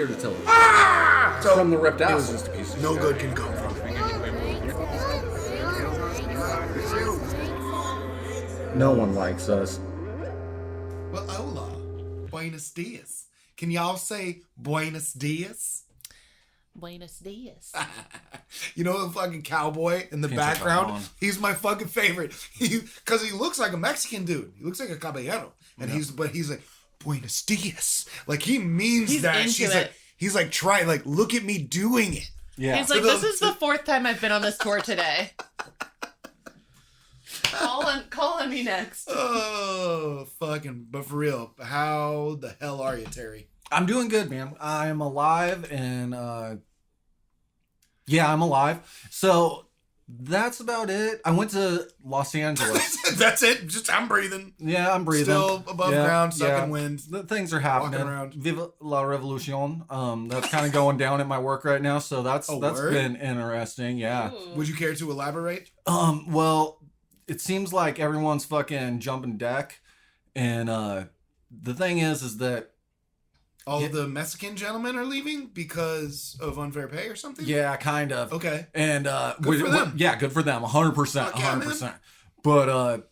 here to tell you. So From the ripped it out. was just a piece of no good can come from it. No one likes us. Well, hola. Buenos dias. Can y'all say buenos dias? Buenos dias. You know the fucking cowboy in the Pinche background? cabrón. He's my fucking favorite. Because he looks like a Mexican dude. He looks like a caballero. And he's like, buenos dias. Like he means He's that. into She's it. like, he's like, try, like, look at me doing it. Yeah. He's like, this is the fourth time I've been on this tour today. Call on me next. Oh, fucking, but for real, how the hell are you, Terry? I'm doing good, man. I'm alive, and yeah, I'm alive. So that's about it. I went to Los Angeles. That's it. Just, I'm breathing. Yeah, I'm breathing. Still above ground, sucking wind. The things are happening. Walking around. Viva la revolution. That's kind of going down at my work right now, so that's word? been interesting. Yeah. Ooh. Would you care to elaborate? Well, it seems like everyone's fucking jumping deck, and the thing is that All the Mexican gentlemen are leaving because of unfair pay or something? yeah, kind of. Okay. And Good for them. yeah, good for them, 100%, Fuck yeah, 100%. But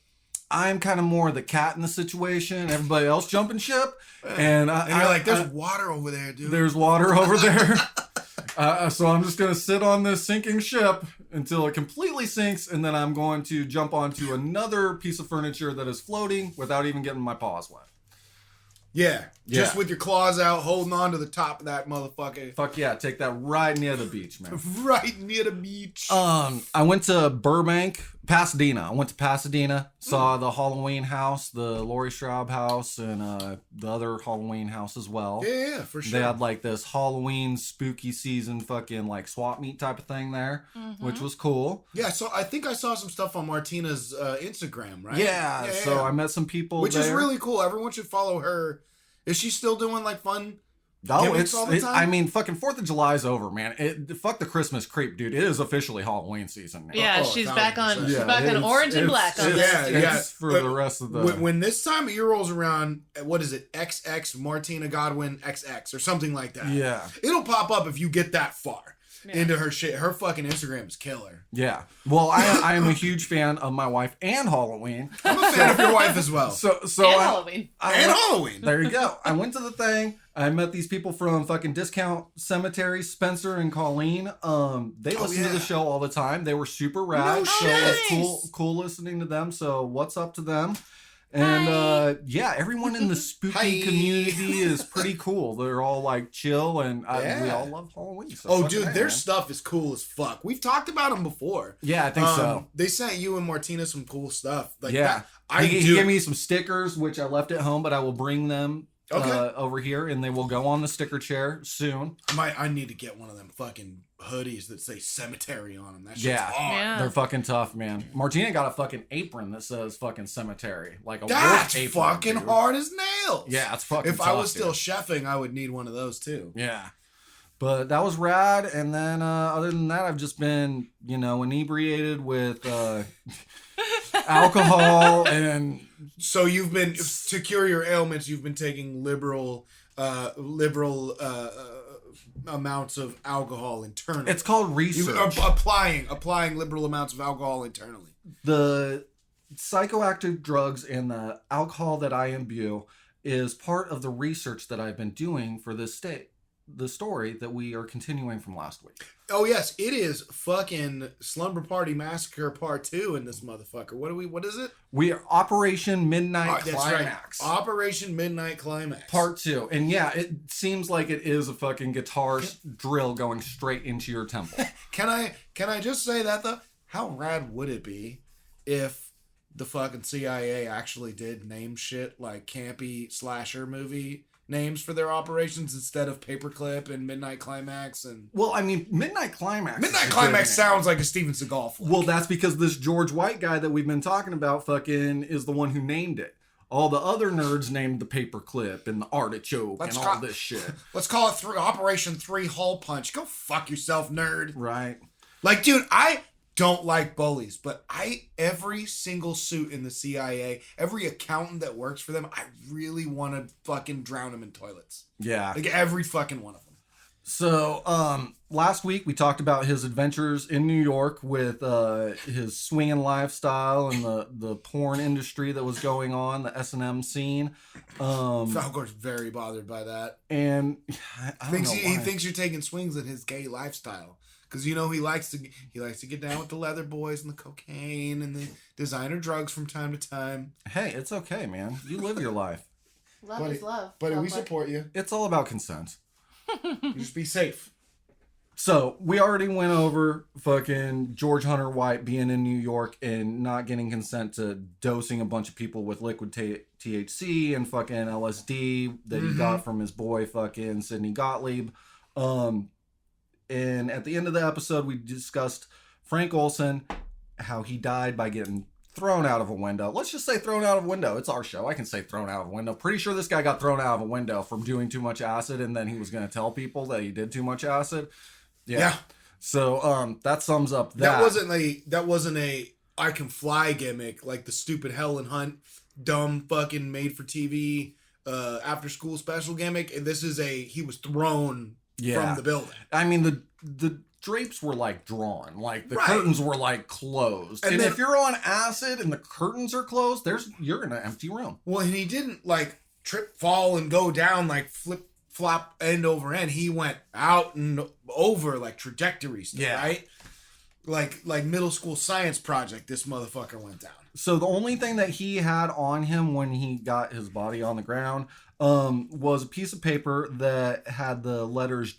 I'm kind of more the cat in the situation. Everybody else jumping ship, and And you're like, there's water over there, dude. there's water over there. So I'm just gonna sit on this sinking ship until it completely sinks, and then I'm going to jump onto another piece of furniture that is floating without even getting my paws wet. Yeah. Just Yeah. with your claws out, holding on to the top of that motherfucker. Fuck yeah, take that right near the beach, man. Right near the beach. I went to Pasadena. I went to Pasadena, saw the Halloween house, the Laurie Schraub house, and the other Halloween house as well. Yeah, for sure. They had like this Halloween spooky season fucking like swap meet type of thing there, which was cool. Yeah, so I think I saw some stuff on Martina's Instagram, right? Yeah, so I met some people Which there. is really cool. Everyone should follow her. Is she still doing like fun? Oh, gimmicks all the time? I mean, fucking 4th of July's over, man. Fuck the Christmas creep, dude. It is officially Halloween season now. Yeah, Oh, she's back on. 1000%. She's Yeah, back on it's- orange and it's- black on it's- this. Yeah, it's for But the rest of the... when this time of year rolls around, what is it? XX Martina Godwin XX or something like that. Yeah. It'll pop up if you get that far Yeah. into her shit. Her fucking Instagram is killer. Yeah. Well, I am a huge fan of my wife and Halloween. I'm a fan of your wife as well. So And Halloween. And Halloween. There you go. I went to the thing. I met these people from fucking Discount Cemetery, Spencer and Colleen. They listen to yeah. the show all the time. They were super rad. No so shit. it's cool listening to them. So what's up to them? And yeah, everyone in the spooky Hi. community is pretty cool. They're all like chill, and we Yeah. all love Halloween. So Oh, fucking dude, A, their man. stuff is cool as fuck. We've talked about them before. Yeah, I think so. They sent you and Martina some cool stuff. Like Yeah. that, He gave me some stickers, which I left at home, but I will bring them Okay. over here, and they will go on the sticker chair soon. I need to get one of them fucking hoodies that say cemetery on them. That shit's Yeah. hard. Yeah. They're fucking tough, man. Martina got a fucking apron that says fucking cemetery. Like a That's wolf apron, fucking dude. hard as nails. Yeah, it's fucking If I tough, was still dude. chefing, I would need one of those too. Yeah. But that was rad. And then other than that, I've just been, inebriated with alcohol and... So you've been, to cure your ailments, you've been taking liberal amounts of alcohol internally. It's called You've research. applying liberal amounts of alcohol internally. The psychoactive drugs and the alcohol that I imbue is part of the research that I've been doing for this the story that we are continuing from last week. Oh yes, it is fucking Slumber Party Massacre Part 2 in this motherfucker. What is it? We are Operation Midnight That's Climax. right. Operation Midnight Climax. Part 2. And yeah, it seems like it is a fucking guitar drill going straight into your temple. Can I just say that though? How rad would it be if the fucking CIA actually did name shit like campy slasher movie names for their operations instead of Paperclip and Midnight Climax and Well, I mean, Midnight Climax. is Midnight a Climax good name. sounds like a Steven Seagal flick. Well, that's because this George White guy that we've been talking about fucking is the one who named it. All the other nerds named the Paperclip and the Artichoke Let's and all call- this shit. Let's call it Operation 3 Hole Punch. Go fuck yourself, nerd. Right. Like, dude, I don't like bullies, but every single suit in the CIA, every accountant that works for them, I really want to fucking drown them in toilets. Yeah. Like every fucking one of them. So, last week we talked about his adventures in New York with his swinging lifestyle and the porn industry that was going on, the S&M scene. Falcor's very bothered by that. And I don't know He why. thinks you're taking swings at his gay lifestyle. Because he likes to get down with the leather boys and the cocaine and the designer drugs from time to time. Hey, it's okay, man. You live your life. Love is love. Buddy, we Falcor. support you. It's all about consent. You just be safe. So we already went over fucking George Hunter White being in New York and not getting consent to dosing a bunch of people with liquid THC and fucking LSD that he got from his boy fucking Sidney Gottlieb. And at the end of the episode, we discussed Frank Olson, how he died by getting thrown out of a window. Let's just say thrown out of a window. It's our show. I can say thrown out of a window. Pretty sure this guy got thrown out of a window from doing too much acid, and then he was going to tell people that he did too much acid. Yeah. So that sums up that. That wasn't a I can fly gimmick like the stupid Helen Hunt dumb fucking made for TV after school special gimmick. And this is he was thrown from the building. I mean, the drapes were like drawn, like the Right. curtains were like closed. And then- if you're on acid and the curtains are closed, you're in an empty room. Well, and he didn't like trip, fall, and go down like flop end over end. He went out and over like trajectories, Yeah. right? Like middle school science project. This motherfucker went down. So the only thing that he had on him when he got his body on the ground was a piece of paper that had the letters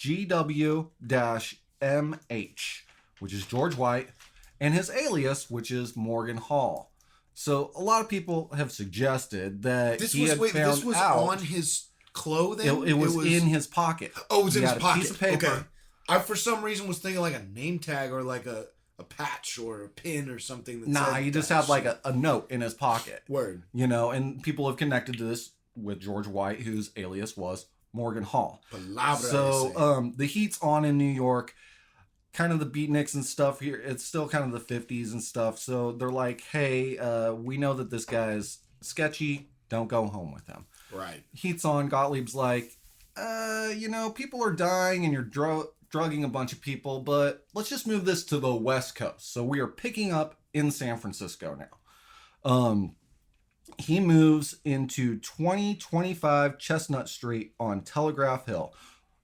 GW-MH, which is George White, and his alias, which is Morgan Hall. So a lot of people have suggested that This he was had found this was out on his clothing. it was in his pocket. Oh, it was in He his had a pocket. piece of paper. Okay. I for some reason was thinking like a name tag or like a patch or a pin or something. That Nah, said he just that had like shit. a note in his pocket. Word. You know, and people have connected to this with George White, whose alias was Morgan Hall. Palabra, So the heat's on in New York, kind of the beatniks and stuff here. It's still kind of the 50s and stuff. So they're like, hey, we know that this guy's sketchy. Don't go home with him. right. Heat's on. Gottlieb's like, people are dying and you're drugging a bunch of people, but let's just move this to the West Coast. So we are picking up in San Francisco now. He moves into 2025 Chestnut Street on Telegraph Hill.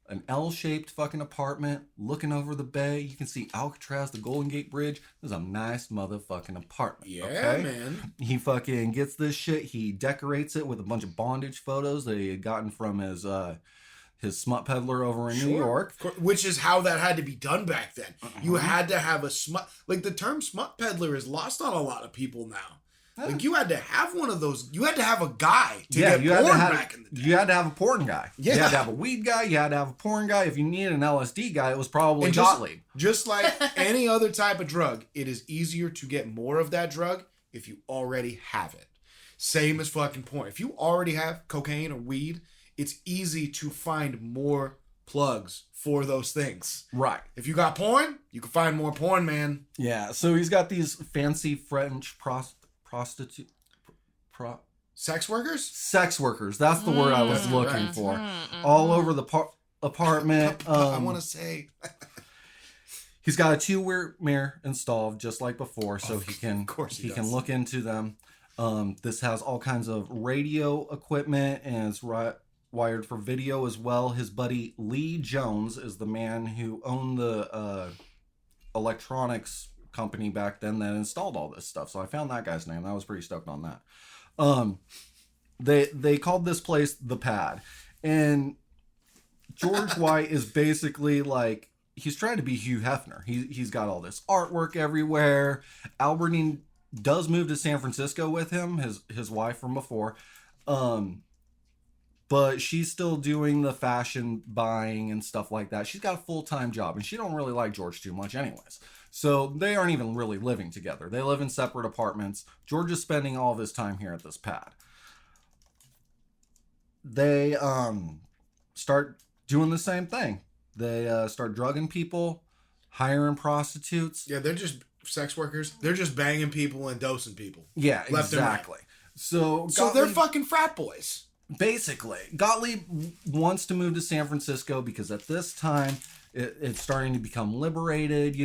An L-shaped fucking apartment looking over the bay. You can see Alcatraz, the Golden Gate Bridge. This is a nice motherfucking apartment. Yeah, okay? man. He fucking gets this shit. He decorates it with a bunch of bondage photos that he had gotten from his smut peddler over in New York. Of course, which is how that had to be done back then. You had to have a smut. Like the term smut peddler is lost on a lot of people now. Like you had to have one of those. You had to have a guy to get you had porn to have, back in the day. you had to have a porn guy. Yeah. You had to have a weed guy. You had to have a porn guy. If you needed an LSD guy, it was probably And Gottlieb. just like any other type of drug, it is easier to get more of that drug if you already have it. Same as fucking porn. If you already have cocaine or weed, it's easy to find more plugs for those things. Right. If you got porn, you can find more porn, man. Yeah. So he's got these fancy French Sex workers? sex workers. That's the word I was Mm, looking right. for. All over the apartment. I want to say. He's got a two-way mirror installed just like before, so he can course he can does. look into them. This has all kinds of radio equipment and it's wired for video as well. His buddy Lee Jones is the man who owned the electronics company back then that installed all this stuff. So I found that guy's name. I was pretty stoked on that. They called this place the Pad, and George White is basically like, he's trying to be Hugh Hefner. He's got all this artwork everywhere. Albertine does move to San Francisco with him, his wife from before. But she's still doing the fashion buying and stuff like that. She's got a full-time job, and she don't really like George too much anyways. So they aren't even really living together. They live in separate apartments. George is spending all of his time here at this pad. They start doing the same thing. They start drugging people, hiring prostitutes. Yeah, they're just sex workers. They're just banging people and dosing people. Yeah, Left and right. exactly. So So they're Gottlieb- fucking frat boys. basically, Gottlieb wants to move to San Francisco because at this time it's starting to become liberated.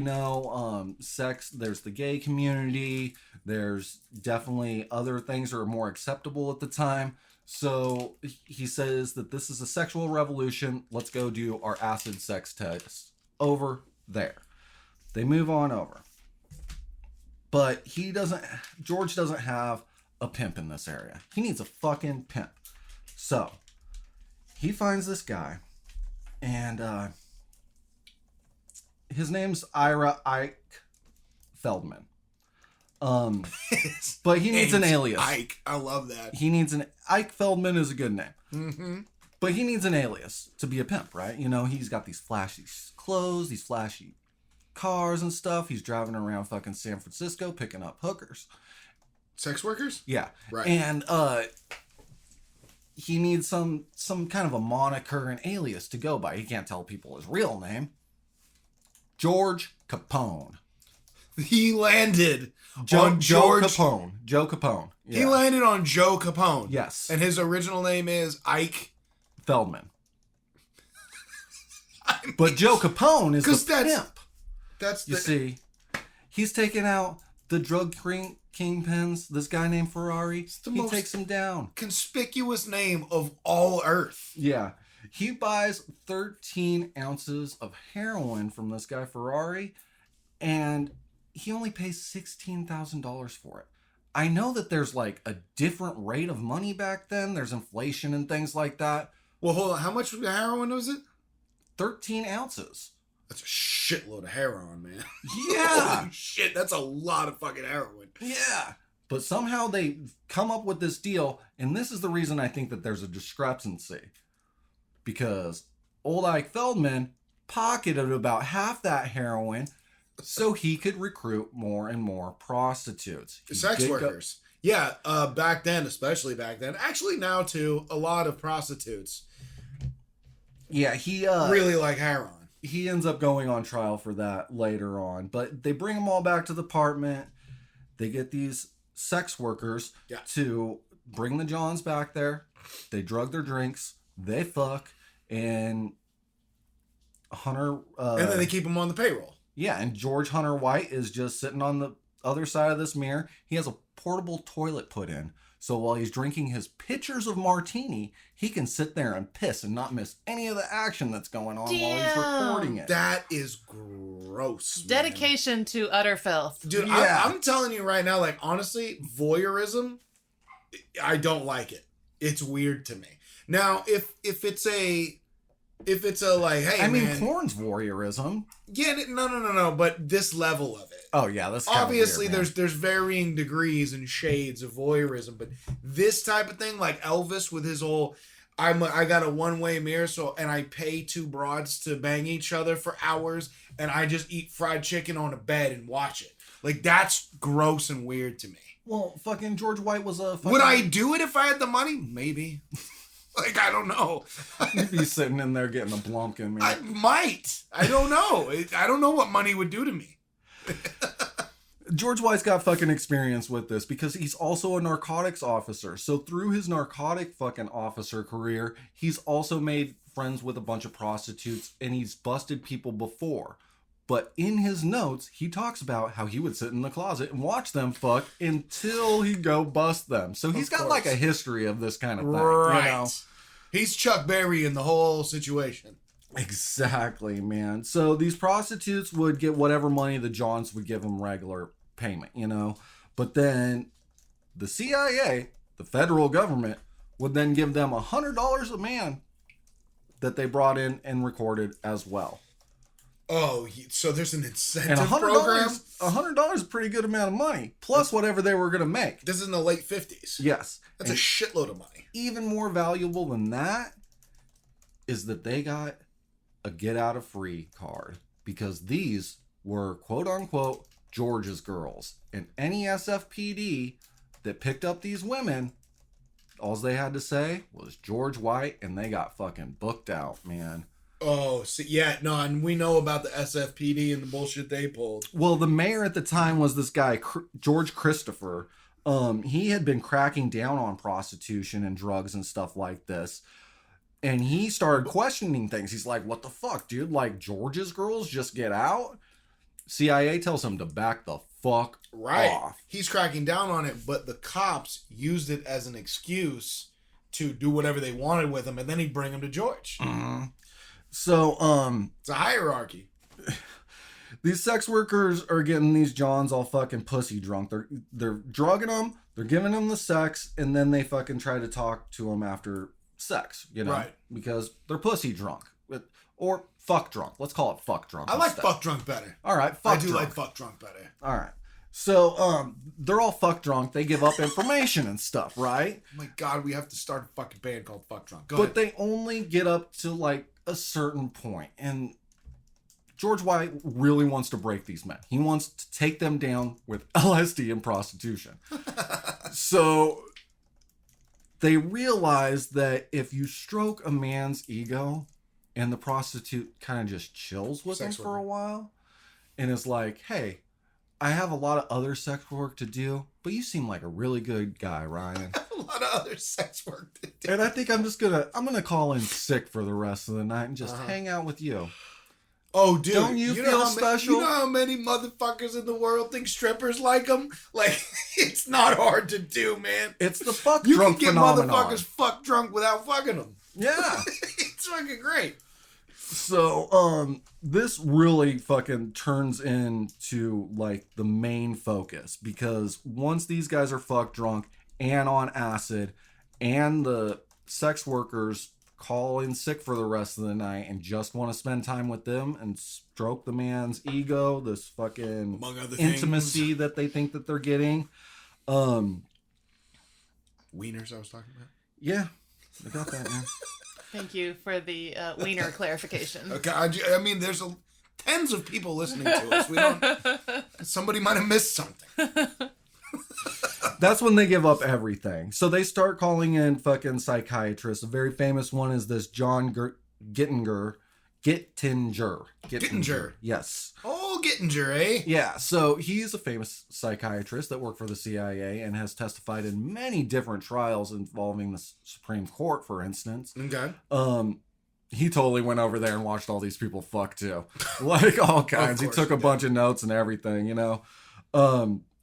Sex. There's the gay community. There's definitely other things that are more acceptable at the time. So he says that this is a sexual revolution. Let's go do our acid sex test over there. They move on over. But George doesn't have a pimp in this area. He needs a fucking pimp. So he finds this guy, and his name's Ira Ike Feldman. But he needs an alias. Ike. I love that. Ike Feldman is a good name. Mm-hmm. But he needs an alias to be a pimp, right? He's got these flashy clothes, these flashy cars and stuff. He's driving around fucking San Francisco picking up hookers. Sex workers? Yeah. Right. And he needs some kind of a moniker and alias to go by. He can't tell people his real name. George Capone. He landed Joe on George Capone. Joe Capone. Yeah. He landed on Joe Capone. Yes. And his original name is Ike Feldman. But Joe Capone is the pimp. That's see, he's taking out the drug kingpins. This guy named Ferrari, he takes him down. Conspicuous name of all Earth. Yeah. He buys 13 ounces of heroin from this guy Ferrari, and he only pays $16,000 for it. I know that there's like a different rate of money back then. There's inflation and things like that. Well, hold on. How much heroin was it? 13 ounces. That's a shitload of heroin, man. Yeah. Holy shit, that's a lot of fucking heroin. Yeah. But somehow they come up with this deal, and this is the reason I think that there's a discrepancy. Because old Ike Feldman pocketed about half that heroin so he could recruit more and more prostitutes. Sex workers. Yeah, back then, especially back then. Actually now too, a lot of prostitutes. Yeah, he really like heroin. He ends up going on trial for that later on. But they bring them all back to the apartment. They get these sex workers to bring the Johns back there. They drug their drinks. They fuck. And Hunter... and then they keep them on the payroll. Yeah, and George Hunter White is just sitting on the other side of this mirror. He has a portable toilet put in. So while he's drinking his pitchers of martini, he can sit there and piss and not miss any of the action that's going on while he's recording it. That is gross. Dedication to utter filth. Dude, yeah. I'm telling you right now, like, honestly, voyeurism, I don't like it. It's weird to me. Now, if it's a like, hey, man, porn's voyeurism. Yeah, no. But this level of it. Oh yeah, that's obviously weird, there's varying degrees and shades of voyeurism, but this type of thing, like Elvis with his whole, I got a one-way mirror, and I pay two broads to bang each other for hours, and I just eat fried chicken on a bed and watch it. Like, that's gross and weird to me. Well, fucking George White was a. Would I do it if I had the money? Maybe. Like, I don't know. You'd be sitting in there getting a Blumpkin, man. I might. I don't know. I don't know what money would do to me. George White's got fucking experience with this because he's also a narcotics officer. So through his narcotic fucking officer career, he's also made friends with a bunch of prostitutes and he's busted people before. But in his notes, he talks about how he would sit in the closet and watch them fuck until he'd go bust them. So he's got like a history of this kind of thing. Right. You know? He's Chuck Berry in the whole situation. Exactly, man. So these prostitutes would get whatever money the Johns would give them regular payment, you know. But then the CIA, the federal government, would then give them $100 a man that they brought in and recorded as well. Oh, so there's an incentive and program? $100 is a pretty good amount of money, plus whatever they were going to make. This is in the late 50s. Yes. That's a shitload of money. Even more valuable than that is that they got a get out of free card because these were quote unquote George's girls. And any SFPD that picked up these women, all they had to say was George White and they got fucking booked out, man. Oh, see, yeah, no, and we know about the SFPD and the bullshit they pulled. Well, the mayor at the time was this guy, George Christopher. he had been cracking down on prostitution and drugs and stuff like this. And he started questioning things. He's like, what the fuck, dude? Like, George's girls just get out? CIA tells him to back the fuck off. He's cracking down on it, but the cops used it as an excuse to do whatever they wanted with him, and then he'd bring him to George. Mm-hmm. So, it's a hierarchy. These sex workers are getting these Johns all fucking pussy drunk. They're drugging them, they're giving them the sex, and then they fucking try to talk to them after sex, you know? Right. Because they're pussy drunk. Or fuck drunk. Let's call it fuck drunk. I like instead. fuck drunk better. All right, fuck drunk. I do like fuck drunk better. All right. So, they're all fuck drunk. They give up information and stuff, right? Oh my God, we have to start a fucking band called Fuck Drunk. Go but ahead. they only get up to like a certain point, and George White really wants to break these men. He wants to take them down with LSD and prostitution. So they realize that if you stroke a man's ego and the prostitute kind of just chills with him for a while and is like, hey, I have a lot of other sex work to do, but you seem like a really good guy, Ryan. A lot of other sex work to do. And I think I'm gonna call in sick for the rest of the night and just hang out with you. Oh, dude. Don't you feel special? You know how many motherfuckers in the world think strippers like them? Like, it's not hard to do, man. It's the fuck You drunk can get phenomenon. motherfuckers fuck drunk without fucking them. Yeah. It's fucking great. So, this really fucking turns into like the main focus, because once these guys are fuck drunk and on acid and the sex workers call in sick for the rest of the night and just want to spend time with them and stroke the man's ego, this fucking Among other intimacy things. that they think that they're getting. Wieners I was talking about. Yeah, I got that, man. Thank you for the wiener clarification. Okay, I mean, there's tens of people listening to us. We don't. Somebody might have missed something. That's when they give up everything. So they start calling in fucking psychiatrists. A very famous one is this John Gittinger. Yes. Oh, Gittinger, eh? Yeah, so he's a famous psychiatrist that worked for the CIA and has testified in many different trials involving the Supreme Court, for instance. Okay. He totally went over there and watched all these people fuck too. Like all kinds. He took a bunch of notes and everything, you know.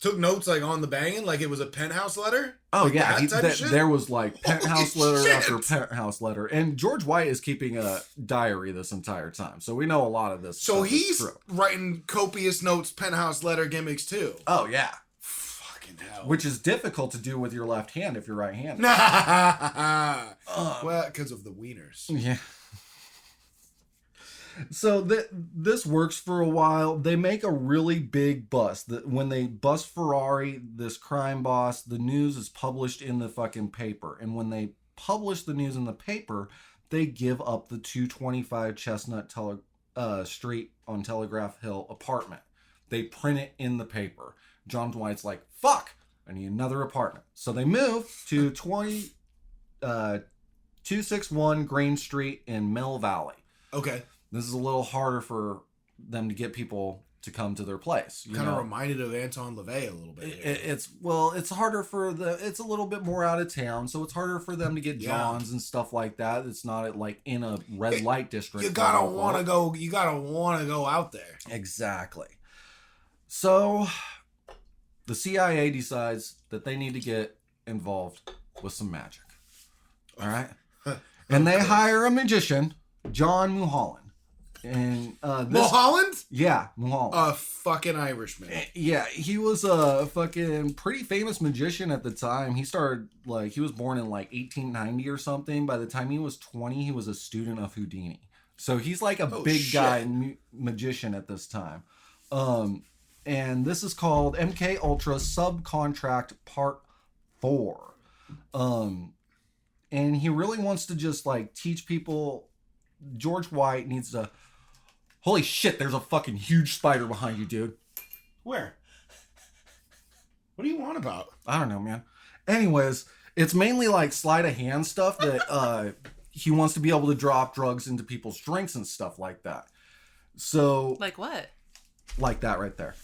Took notes like on the banging, like it was a penthouse letter? Oh, like yeah. that type of shit? There was like penthouse Holy letter shit. after penthouse letter. And George White is keeping a diary this entire time. So we know a lot of this. So stuff is he's true. writing copious notes, penthouse letter gimmicks too. Oh, yeah. Fucking hell. Which is difficult to do with your left hand if you're right-handed. Well, because of the wieners. Yeah. So this works for a while. They make a really big bust. When they bust Ferrari, this crime boss, the news is published in the fucking paper. And when they publish the news in the paper, they give up the 225 Chestnut Street on Telegraph Hill apartment. They print it in the paper. John Dwight's like, fuck, I need another apartment. So they move to 261 Grain Street in Mill Valley. Okay. This is a little harder for them to get people to come to their place. Kind of reminded of Anton LaVey a little bit. It's harder for it's a little bit more out of town, so it's harder for them to get Johns and stuff like that. It's not like in a red light district. You gotta want to go. You gotta want to go out there. Exactly. So the CIA decides that they need to get involved with some magic. All right, and they hire a magician, John Mulholland. And Mulholland? Yeah, Mulholland. A fucking Irishman. Yeah, he was a fucking pretty famous magician at the time. He started, he was born in 1890 or something. By the time he was 20, he was a student of Houdini. So he's like a big guy magician at this time. And this is called MK Ultra Subcontract Part 4. And he really wants to just teach people. George White needs to. Holy shit, there's a fucking huge spider behind you, dude. Where? What do you want about? I don't know, man. Anyways, it's mainly sleight of hand stuff that he wants to be able to drop drugs into people's drinks and stuff like that. So. Like what? Like that right there.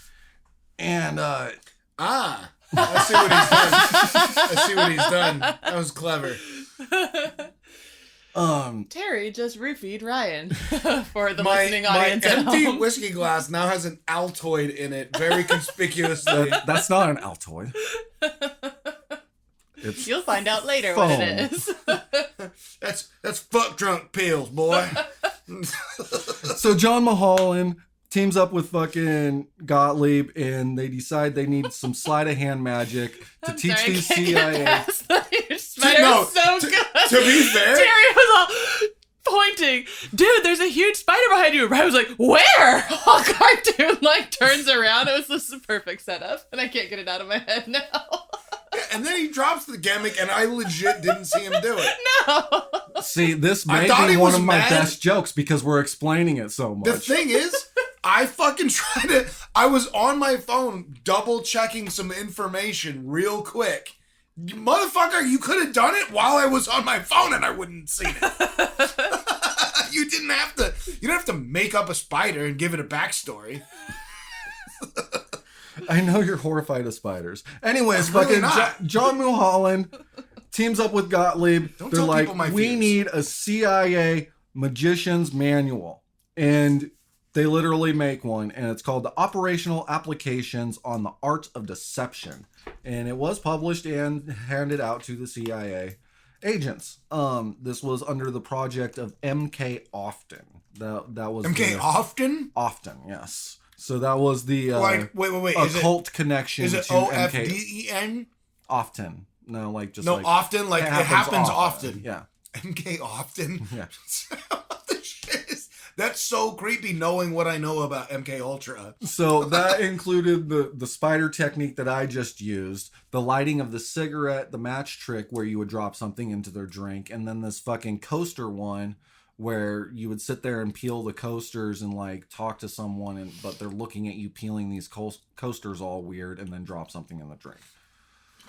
And. I see what he's done. I see what he's done. That was clever. Terry just roofied Ryan for the My listening audience at empty home. whiskey glass now has an Altoid in it, very conspicuously. That's not an Altoid. It's You'll find out later what foam. it is. That's fuck drunk pills, boy. So John Mulholland teams up with fucking Gottlieb, and they decide they need some sleight of hand magic to I'm teach sorry, I these can't get CIA. past the huge spider. No, It's so to- good. to be fair- Terry was all pointing. Dude, there's a huge spider behind you. Ryan was like, where? All cartoon like turns around. It was just a perfect setup, and I can't get it out of my head now. And then he drops the gimmick, and I legit didn't see him do it. No. See, this I may thought be he one was of my mad. best jokes because we're explaining it so The much. thing is, I fucking tried to. I was on my phone double checking some information real quick. Motherfucker, you could have done it while I was on my phone and I wouldn't seen it. You didn't have to. You don't have to make up a spider and give it a backstory. I know you're horrified of spiders. Anyways, I'm really fucking not. John Mulholland teams up with Gottlieb. Don't They're tell like, people my we views." need a CIA magician's manual. And they literally make one, and it's called the Operational Applications on the Art of Deception. And it was published and handed out to the CIA agents. This was under the project of MK Often. That was MK the- Often? Often, yes. So that was the Like, wait. Is occult connection it to MK OFDEN? Often. No, like just No, like often? Like, it happens often. Yeah. MK Often? Yeah. What the shit is... That's so creepy knowing what I know about MK Ultra. So that included the spider technique that I just used, the lighting of the cigarette, the match trick where you would drop something into their drink, and then this fucking coaster one where you would sit there and peel the coasters and like talk to someone, but they're looking at you peeling these coasters all weird, and then drop something in the drink.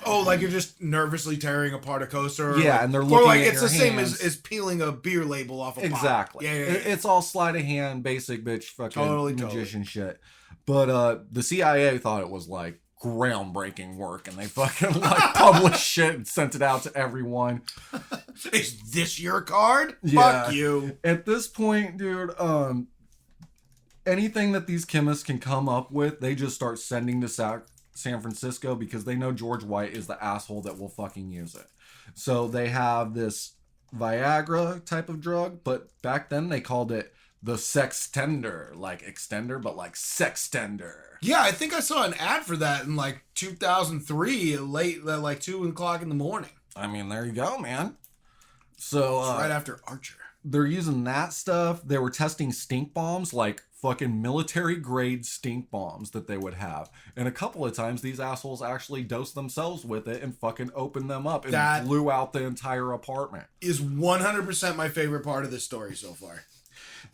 Oh, like you're just nervously tearing apart a coaster? Or Yeah, like, and they're or looking like at it's your the same hands. as peeling a beer label off a bottle. Exactly. Yeah. It's all sleight of hand, basic bitch fucking Totally. magician shit. But the CIA thought it was like groundbreaking work, and they fucking like published shit and sent it out to everyone. Is this your card? Yeah. Fuck you. At this point, dude, anything that these chemists can come up with, they just start sending to San Francisco because they know George White is the asshole that will fucking use it. So they have this Viagra type of drug, but back then they called it the Sextender, like extender, but like sextender. Yeah, I think I saw an ad for that in like 2003, late, like 2 o'clock in the morning. I mean, there you go, man. So It's right after Archer. they're using that stuff. They were testing stink bombs, like fucking military grade stink bombs that they would have. And a couple of times these assholes actually dosed themselves with it and fucking opened them up and That- blew out the entire apartment. Is 100% my favorite part of this story so far.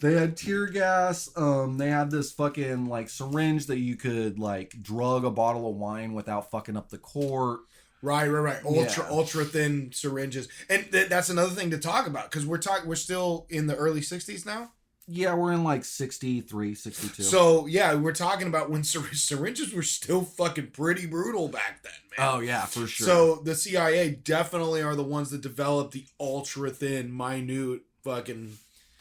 They had tear gas. They had this fucking like syringe that you could like drug a bottle of wine without fucking up the cork. Right. Yeah. Ultra thin syringes. And that's another thing to talk about because we're still in the early 60s now. Yeah, we're in like 63, 62. So, yeah, we're talking about when syringes were still fucking pretty brutal back then, man. oh yeah, for sure. So, the CIA definitely are the ones that developed the ultra thin, minute, fucking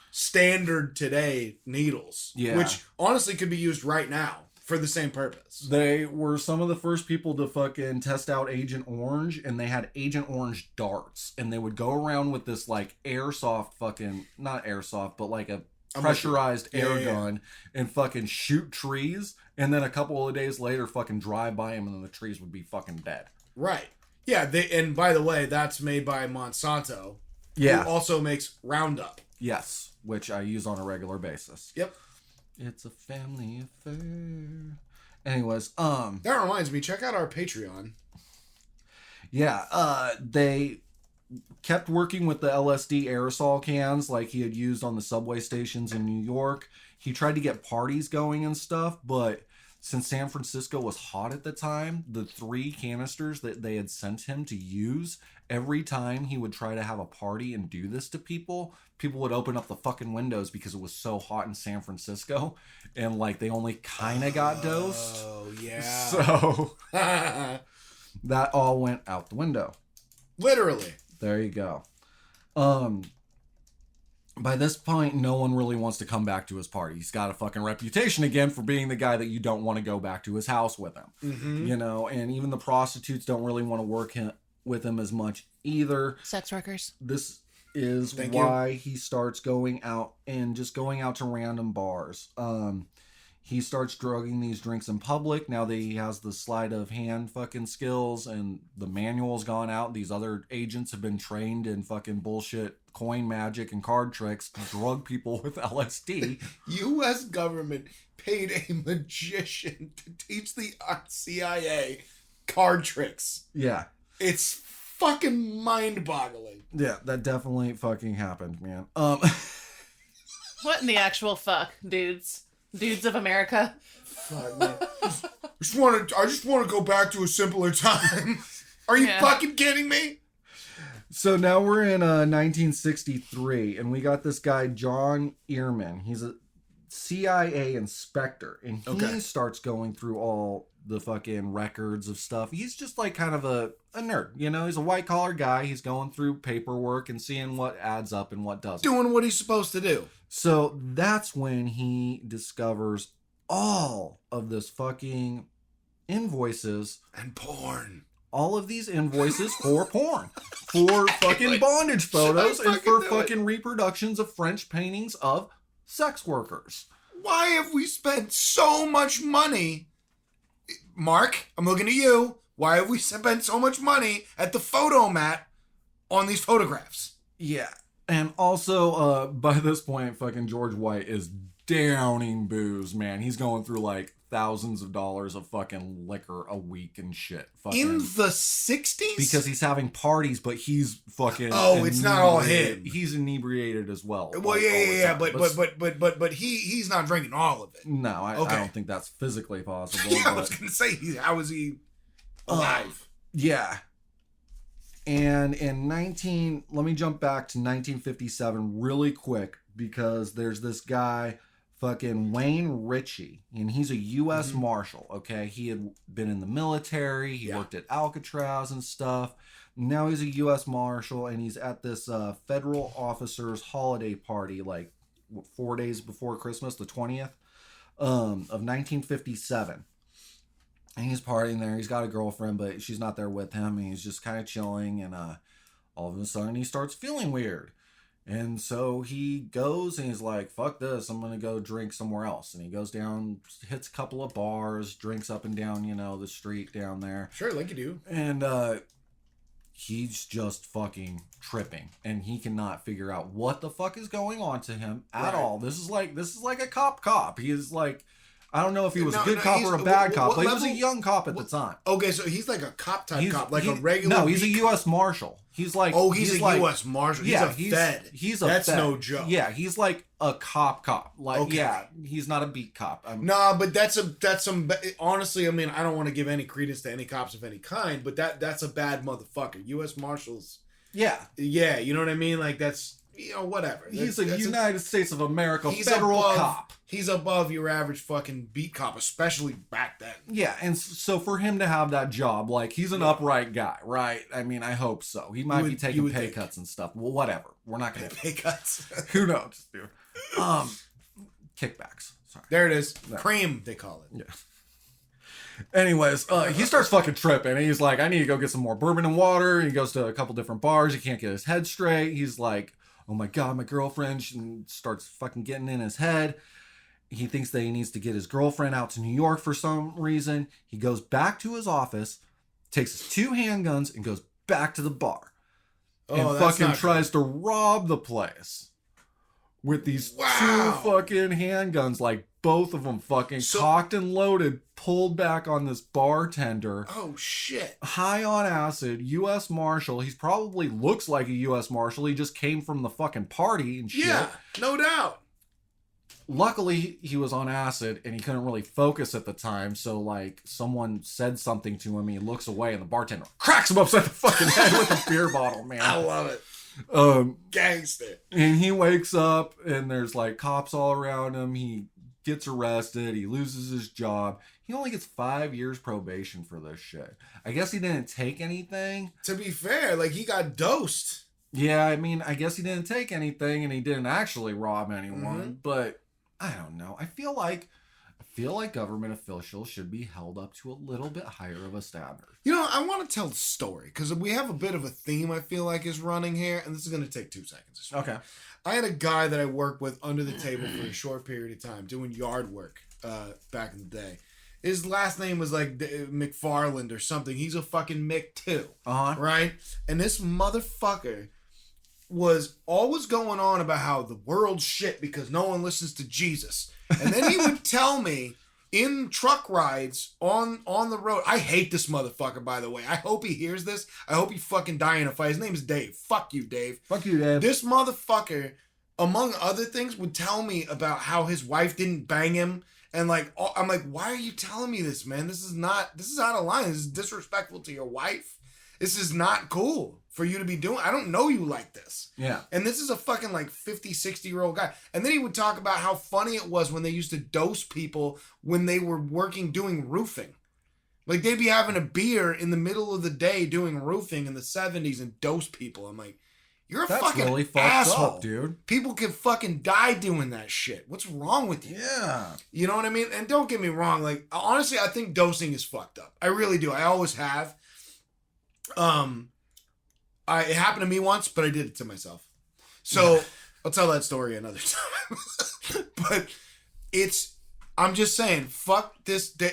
standard today needles. Yeah. Which honestly could be used right now for the same purpose. They were some of the first people to fucking test out Agent Orange, and they had Agent Orange darts, and they would go around with this like airsoft fucking, not airsoft, but like a pressurized Yeah, air yeah, yeah. gun and fucking shoot trees, and then a couple of days later fucking drive by them, and then the trees would be fucking dead. Right. Yeah, and by the way, that's made by Monsanto. Yeah. Who also makes Roundup. Yes, which I use on a regular basis. Yep. It's a family affair. Anyways, That reminds me, check out our Patreon. yeah, they kept working with the LSD aerosol cans like he had used on the subway stations in New York. He tried to get parties going and stuff, but since San Francisco was hot at the time, the 3 canisters that they had sent him to use, every time he would try to have a party and do this to people, people would open up the fucking windows because it was so hot in San Francisco, and like they only kind of got dosed. Oh, yeah. So That all went out the window. Literally. There you go. By this point, no one really wants to come back to his party. He's got a fucking reputation again for being the guy that you don't want to go back to his house with him. Mm-hmm. You know, and even the prostitutes don't really want to work with him as much either. Sex workers. This is why he starts going out to random bars. He starts drugging these drinks in public. Now that he has the sleight of hand fucking skills and the manual's gone out, these other agents have been trained in fucking bullshit coin magic and card tricks to drug people with LSD. U.S. government paid a magician to teach the CIA card tricks. Yeah. It's fucking mind-boggling. Yeah, that definitely fucking happened, man. What in the actual fuck, dudes? Dudes of America. Fuck, man. I just want to go back to a simpler time. Are you fucking kidding me? So now we're in 1963, and we got this guy, John Ehrman. He's a CIA inspector, and he starts going through all the fucking records of stuff. He's just like kind of a nerd, you know? He's a white-collar guy. He's going through paperwork and seeing what adds up and what doesn't. Doing what he's supposed to do. So that's when he discovers all of this fucking invoices. And porn. All of these invoices for porn. For fucking bondage photos and for fucking reproductions of French paintings of sex workers. Why have we spent so much money? Mark, I'm looking at you. Why have we spent so much money at the photomat on these photographs? Yeah. And also, by this point, fucking George White is downing booze, man. He's going through like thousands of dollars of fucking liquor a week and shit. Fucking, in the 60s? Because he's having parties, but he's fucking... Oh, it's not all him. He's inebriated as well. Well, like, yeah, but he's not drinking all of it. No, I don't think that's physically possible. Yeah, I was going to say, how is he alive? Yeah. And let me jump back to 1957 really quick, because there's this guy, fucking Wayne Ritchie, and he's a U.S. Marshal, okay? He had been in the military, he worked at Alcatraz and stuff. Now he's a U.S. Marshal, and he's at this federal officers holiday party, like 4 days before Christmas, the 20th of 1957. And he's partying there. He's got a girlfriend, but she's not there with him. And he's just kind of chilling. And all of a sudden, he starts feeling weird. And so he goes and he's like, fuck this. I'm going to go drink somewhere else. And he goes down, hits a couple of bars, drinks up and down, you know, the street down there. Sure, like you do. And he's just fucking tripping. And he cannot figure out what the fuck is going on to him at all. This is like a cop. He is like... I don't know if he was a good cop or a bad cop, but he was a young cop at the time. Okay, so he's like a cop type cop, like a regular... No, he's a U.S. Marshal. He's like... Oh, he's a U.S. Marshal. He's a Fed. He's a That's Fed. no joke. Yeah, he's like a cop. Like, yeah, he's not a beat cop. Nah, but that's some... Honestly, I mean, I don't want to give any credence to any cops of any kind, but that's a bad motherfucker. U.S. Marshals... Yeah. Yeah, you know what I mean? Like, that's... You know, whatever. He's a United States of America federal cop. He's above your average fucking beat cop, especially back then. Yeah, and so for him to have that job, like, he's an upright guy, right? I mean, I hope so. He might be taking pay cuts and stuff. Well, whatever. We're not going to... Pay cuts. Who knows, dude? Kickbacks. Sorry. There it is. No. Cream, they call it. Yeah. Anyways, he starts fucking tripping. And he's like, I need to go get some more bourbon and water. He goes to a couple different bars. He can't get his head straight. He's like... oh my God, my girlfriend, she starts fucking getting in his head. He thinks that he needs to get his girlfriend out to New York for some reason. He goes back to his office, takes his 2 handguns, and goes back to the bar. And fucking tries to rob the place with these 2 fucking handguns, like both of them fucking cocked and loaded, pulled back on this bartender. Oh, shit. High on acid, U.S. Marshal. He probably looks like a U.S. Marshal. He just came from the fucking party and shit. Yeah, no doubt. Luckily, he was on acid and he couldn't really focus at the time. So, like, someone said something to him. He looks away and the bartender cracks him upside the fucking head with a beer bottle, man. I love it. Gangster. And he wakes up and there's, like, cops all around him. He gets arrested. He loses his job. He only gets 5 years probation for this shit. I guess he didn't take anything. To be fair, like, he got dosed. Yeah, I mean, I guess he didn't take anything and he didn't actually rob anyone. Mm-hmm. But I don't know. I feel like government officials should be held up to a little bit higher of a standard. You know, I want to tell the story because we have a bit of a theme I feel like is running here, and this is going to take 2 seconds. Okay. I had a guy that I worked with under the table for a short period of time doing yard work back in the day. His last name was like McFarland or something. He's a fucking Mick too. Uh-huh. Right? And this motherfucker was always going on about how the world's shit because no one listens to Jesus. And then he would tell me in truck rides on the road. I hate this motherfucker, by the way. I hope he hears this. I hope he fucking die in a fight. His name is Dave. Fuck you, Dave. Fuck you, Dave. This motherfucker, among other things, would tell me about how his wife didn't bang him. And like, I'm like, why are you telling me this, man? This is out of line. This is disrespectful to your wife. This is not cool for you to be doing. I don't know you like this. Yeah. And this is a fucking like 50, 60-year-old guy. And then he would talk about how funny it was when they used to dose people when they were working doing roofing. Like they'd be having a beer in the middle of the day doing roofing in the 70s and dose people. I'm like, you're a That's fucking really fucked asshole, up, dude. People can fucking die doing that shit. What's wrong with you? Yeah. You know what I mean? And don't get me wrong. Like, honestly, I think dosing is fucked up. I really do. I always have. It happened to me once, but I did it to myself. So I'll tell that story another time. But I'm just saying, fuck this day.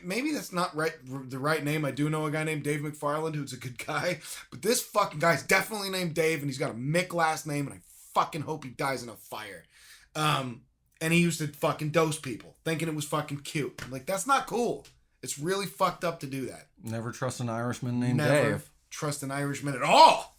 Maybe that's not the right name. I do know a guy named Dave McFarland who's a good guy, but this fucking guy's definitely named Dave, and he's got a Mick last name, and I fucking hope he dies in a fire. And he used to fucking dose people, thinking it was fucking cute. I'm like, that's not cool. It's really fucked up to do that. Never trust an Irishman named Never Dave. trust an Irishman at all.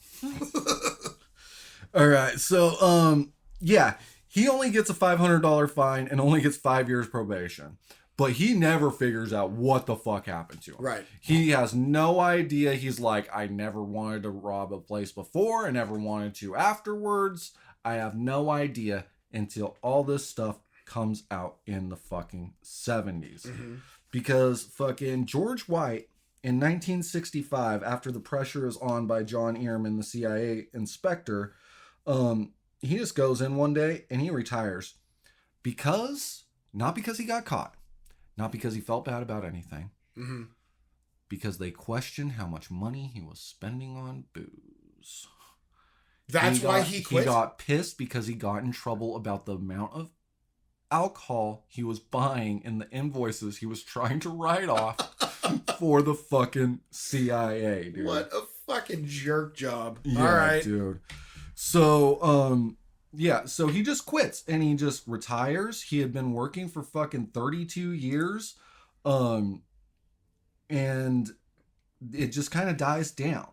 All right. So, yeah, he only gets a $500 fine and only gets 5 years probation. But he never figures out what the fuck happened to him. Right. He has no idea. He's like, I never wanted to rob a place before. I never wanted to afterwards. I have no idea until all this stuff comes out in the fucking 70s. Mm-hmm. Because fucking George White in 1965, after the pressure is on by John Ehrman, the CIA inspector, he just goes in one day and he retires. Not because he got caught. Not because he felt bad about anything. Mm-hmm. Because they questioned how much money he was spending on booze. That's why he quit? He got pissed because he got in trouble about the amount of alcohol he was buying in the invoices he was trying to write off for the fucking CIA, dude. What a fucking jerk job. Yeah, all right. dude. So, yeah, so he just quits and he just retires. He had been working for fucking 32 years. And it just kind of dies down.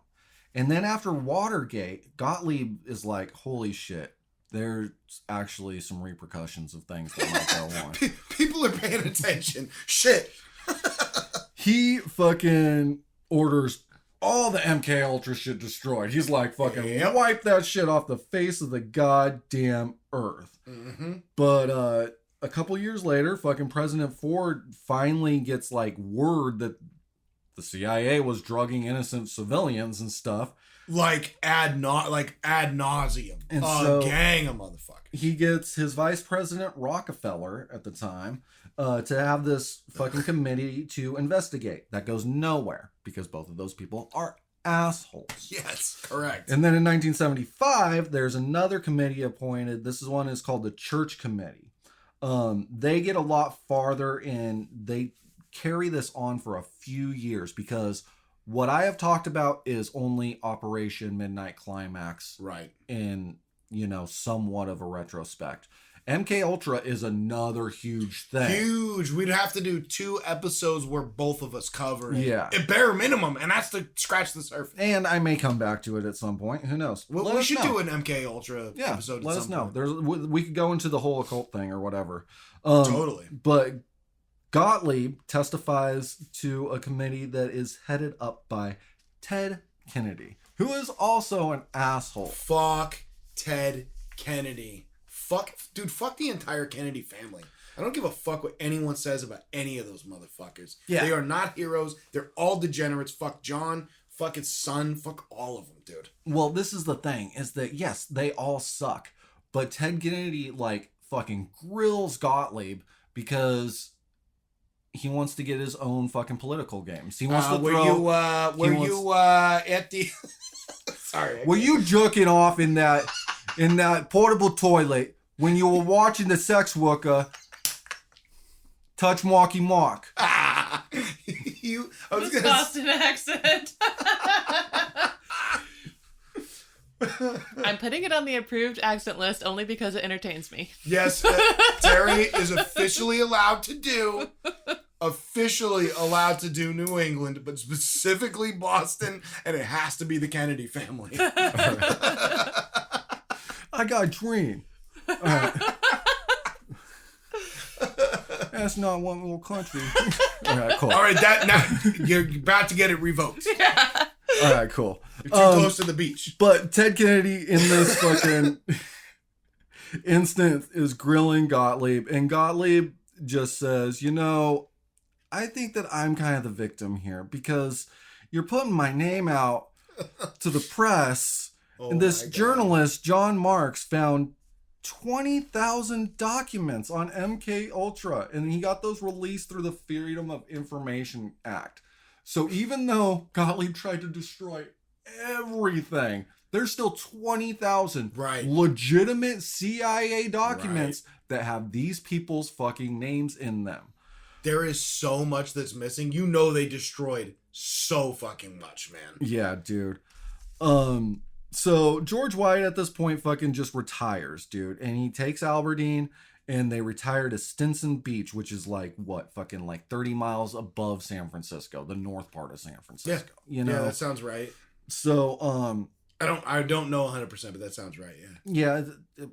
And then after Watergate, Gottlieb is like, holy shit, there's actually some repercussions of things that might go on. People are paying attention. Shit. He fucking orders all the MK Ultra shit destroyed. He's like, fucking wipe that shit off the face of the goddamn earth. Mm-hmm. But a couple years later, fucking President Ford finally gets like word that the CIA was drugging innocent civilians and stuff. Like ad nauseum. And A so gang of motherfuckers. he gets his vice president Rockefeller at the time to have this fucking committee to investigate. That goes nowhere because both of those people are assholes. Yes, correct. And then in 1975, there's another committee appointed. This one is called the Church Committee. They get a lot farther and they carry this on for a few years because what I have talked about is only Operation Midnight Climax. Right. In, somewhat of a retrospect. MK Ultra is another huge thing. Huge. We'd have to do 2 episodes where both of us cover it. Yeah. At bare minimum, and that's to scratch the surface. And I may come back to it at some point. Who knows? Well, we should do an MK Ultra episode let at us some know. point. We could go into the whole occult thing or whatever. Totally. But Gottlieb testifies to a committee that is headed up by Ted Kennedy, who is also an asshole. Fuck Ted Kennedy. Fuck the entire Kennedy family. I don't give a fuck what anyone says about any of those motherfuckers. Yeah. They are not heroes. They're all degenerates. Fuck John. Fuck his son. Fuck all of them, dude. Well, this is the thing, is that, yes, they all suck. But Ted Kennedy, like, fucking grills Gottlieb because he wants to get his own fucking political games. He wants to throw... Were you at the... Sorry. Were you jerking off in that portable toilet when you were watching the sex worker touch Marky Mark? I was This gonna Boston accent. I'm putting it on the approved accent list only because it entertains me. Yes, Terry is officially allowed to do New England, but specifically Boston, and it has to be the Kennedy family. I got a dream. All right. That's not one little country. All right, cool. All right, now you're about to get it revoked. All right, cool. You're too close to the beach. But Ted Kennedy in this fucking instance is grilling Gottlieb, and Gottlieb just says, I think that I'm kind of the victim here because you're putting my name out to the press, and this journalist, John Marks, found 20,000 documents on MK Ultra, and he got those released through the Freedom of Information Act. So even though Gottlieb tried to destroy everything, there's still 20,000 legitimate CIA documents that have these people's fucking names in them. There is so much that's missing. They destroyed so fucking much, man. Yeah, dude. So George White at this point fucking just retires, dude. And he takes Alberdine and they retire to Stinson Beach, which is like 30 miles above San Francisco, the north part of San Francisco. Yeah. Yeah, that sounds right. So, I don't know 100%, but that sounds right, yeah. Yeah,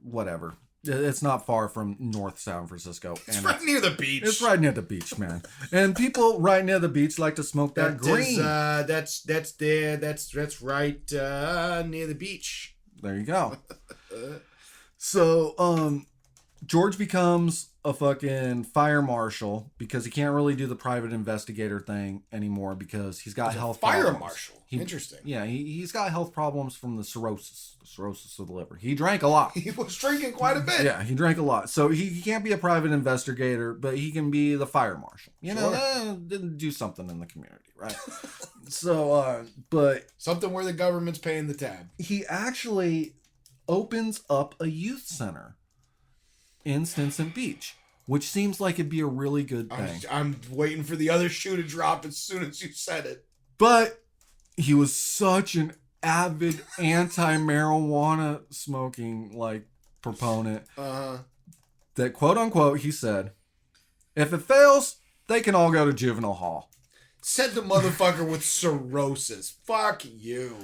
whatever. It's not far from North San Francisco. It's right near the beach. It's right near the beach, man. And people right near the beach like to smoke that green. That's right near the beach. There you go. So, George becomes a fucking fire marshal because he can't really do the private investigator thing anymore because he's got health problems. Fire marshal. Interesting. Yeah, he's got health problems from the cirrhosis of the liver. He drank a lot. He was drinking quite a bit. Yeah, he drank a lot. So he can't be a private investigator, but he can be the fire marshal. Didn't do something in the community, right? So, but... something where the government's paying the tab. He actually opens up a youth center in Stinson Beach, which seems like it'd be a really good thing. I'm waiting for the other shoe to drop as soon as you said it. But he was such an avid anti-marijuana smoking proponent that, quote unquote, he said, if it fails, they can all go to juvenile hall. Said the motherfucker with cirrhosis. Fuck you.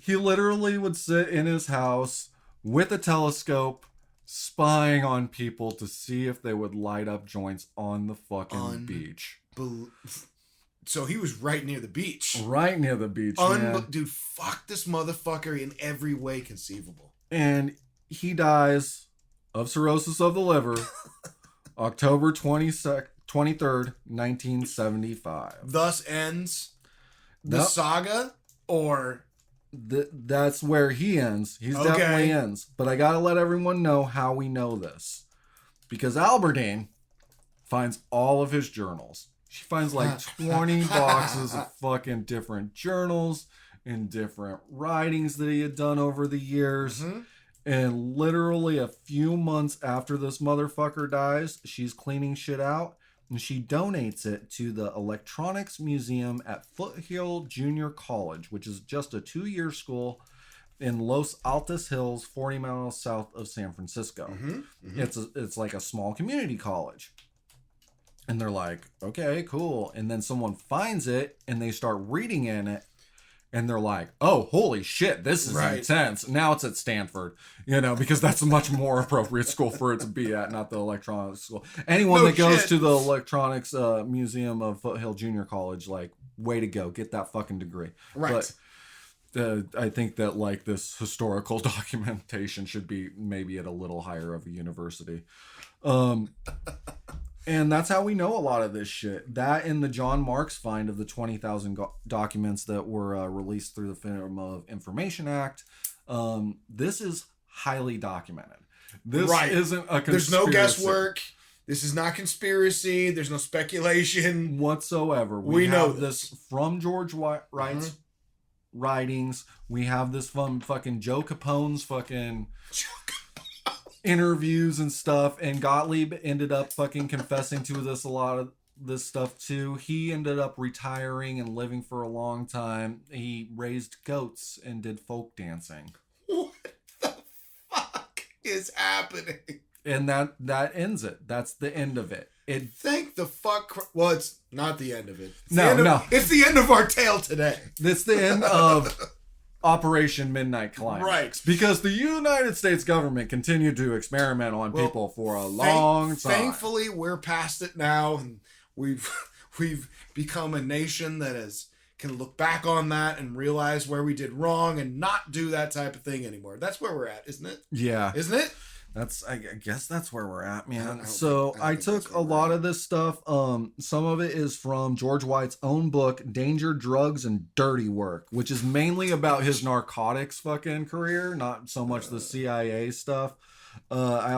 He literally would sit in his house with a telescope spying on people to see if they would light up joints on the fucking beach. So he was right near the beach. Right near the beach, man. Dude, fuck this motherfucker in every way conceivable. And he dies of cirrhosis of the liver October 23rd, 1975. Thus ends the saga, or... That's where he ends. He's definitely ends. But I gotta let everyone know how we know this. Because Alberdine finds all of his journals. She finds 20 boxes of fucking different journals and different writings that he had done over the years. Mm-hmm. And literally a few months after this motherfucker dies, she's cleaning shit out. And she donates it to the Electronics Museum at Foothill Junior College, which is just a 2-year school in Los Altos Hills, 40 miles south of San Francisco. Mm-hmm. Mm-hmm. It's like a small community college. And they're like, okay, cool. And then someone finds it and they start reading in it. And they're like, oh, holy shit, this is intense. Now it's at Stanford, because that's a much more appropriate school for it to be at, not the electronics school. Anyone that goes to the Electronics Museum of Foothill Junior College, way to go. Get that fucking degree. Right. But I think that, this historical documentation should be maybe at a little higher of a university. And that's how we know a lot of this shit. That and the John Marks find of the 20,000 documents that were released through the Freedom of Information Act. This is highly documented. This isn't a conspiracy. There's no guesswork. This is not conspiracy. There's no speculation whatsoever. We know this from George Wright's writings. We have this from fucking Joe Capone's fucking interviews and stuff. And Gottlieb ended up fucking confessing to this a lot of this stuff too. He ended up retiring and living for a long time. He raised goats and did folk dancing. What the fuck is happening? And that ends it. That's the end of it. Thank the fuck. Well, it's not the end of it. It's the end of our tale today. It's the end of Operation Midnight Climax. Right. Because the United States government continued to experiment on people for a long time. Thankfully, we're past it now, and we've become a nation that can look back on that and realize where we did wrong and not do that type of thing anymore. That's where we're at, isn't it? Yeah. Isn't it? I guess that's where we're at, man. I took a lot of this stuff. Some of it is from George White's own book, Danger, Drugs, and Dirty Work, which is mainly about his narcotics fucking career, not so much the CIA stuff. I